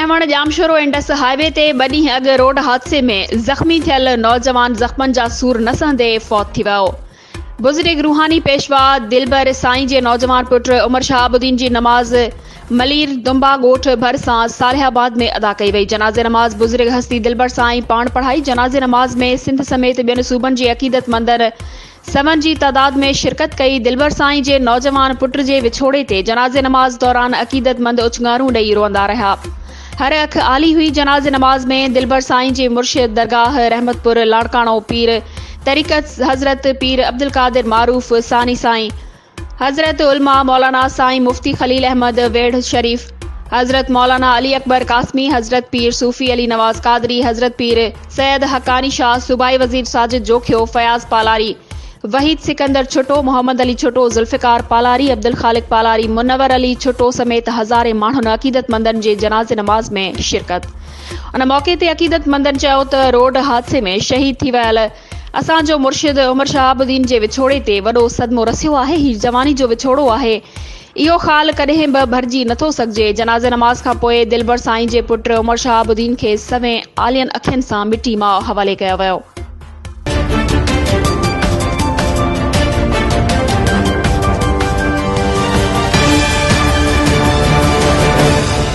टेमण Jamshoro Indus highway ते ॿ ॾींहं अॻु रोड हादसे में ज़ख़्मी थियल नौजवान ज़ख़्मनि जा सूर न सहंदे फौत थी वियो। बुज़ुर्ग रूहानी पेशवा दिलबर साईं जे नौजवान पुट उमर शहाबुद्दीन जी नमाज़ मलीर दुंबा ॻोठ भरिसां सालिहाबाद में अदा कई वई। जनाज़े नमाज़ बुज़ुर्ग हस्ती दिलबर साईं पाण पढ़ाई। जनाज़े नमाज़ में सिंध समेत ॿियनि सूबनि जी अक़ीदतमंदर सवन जी तादाद में शिरकत कई। दिलबर साईं जे नौजवान पुट जे विछोड़े ते जनाज़े नमाज़ दौरान अक़ीदतमंद उछंगारूं ॾेई रोअंदा रहिया। हर अख आली हुई। जनाज़े नमाज़ में दिलबर साईं जे मुर्शिद दरगाह रहमतपुर लाड़काणो पीर तरीक़त हज़रत पीर अब्दुल कादिर मारूफ सानी साईं, हज़रत उलमा मौलाना साईं मुफ्ती खलील अहमद वेढ़ शरीफ, हज़रत मौलाना अली अकबर कासमी, हज़रत पीर सूफ़ी अली नवाज कादरी, हज़रत पीर सैयद हकानी शाह, सूबाई वज़ीर साजिद जोखियो, फयाज़ पालारी, वहीद सिकंदर छुटो, मोहम्मद अली छुटो, ज़ुल्फ़िकार पालारी, अब्दुल ख़ालिक पालारी, मुनव्वर अली छुटो समेत हज़ारे माण्हुनि अक़ीदतमंदनि जे जनाज़े नमाज़ में शिरकत। उन मौक़े ते अक़ीदतमंदनि चयो त रोड हादसे में शहीद थी वियल असांजो मुर्शिद उमर शहाबुद्दीन जे विछोड़े ते वॾो सदमो रसियो आहे। हीउ जवानी जो विछोड़ो आहे। इहो ख़ाल कॾहिं बि भरिजी नथो सघिजे। जनाज़े नमाज़ खां पोइ दिलबर साईं जे पुट उमर शहाबुद्दीन खे सवें आलियन अखियुनि सां मिटी मां हवाले कयो वियो।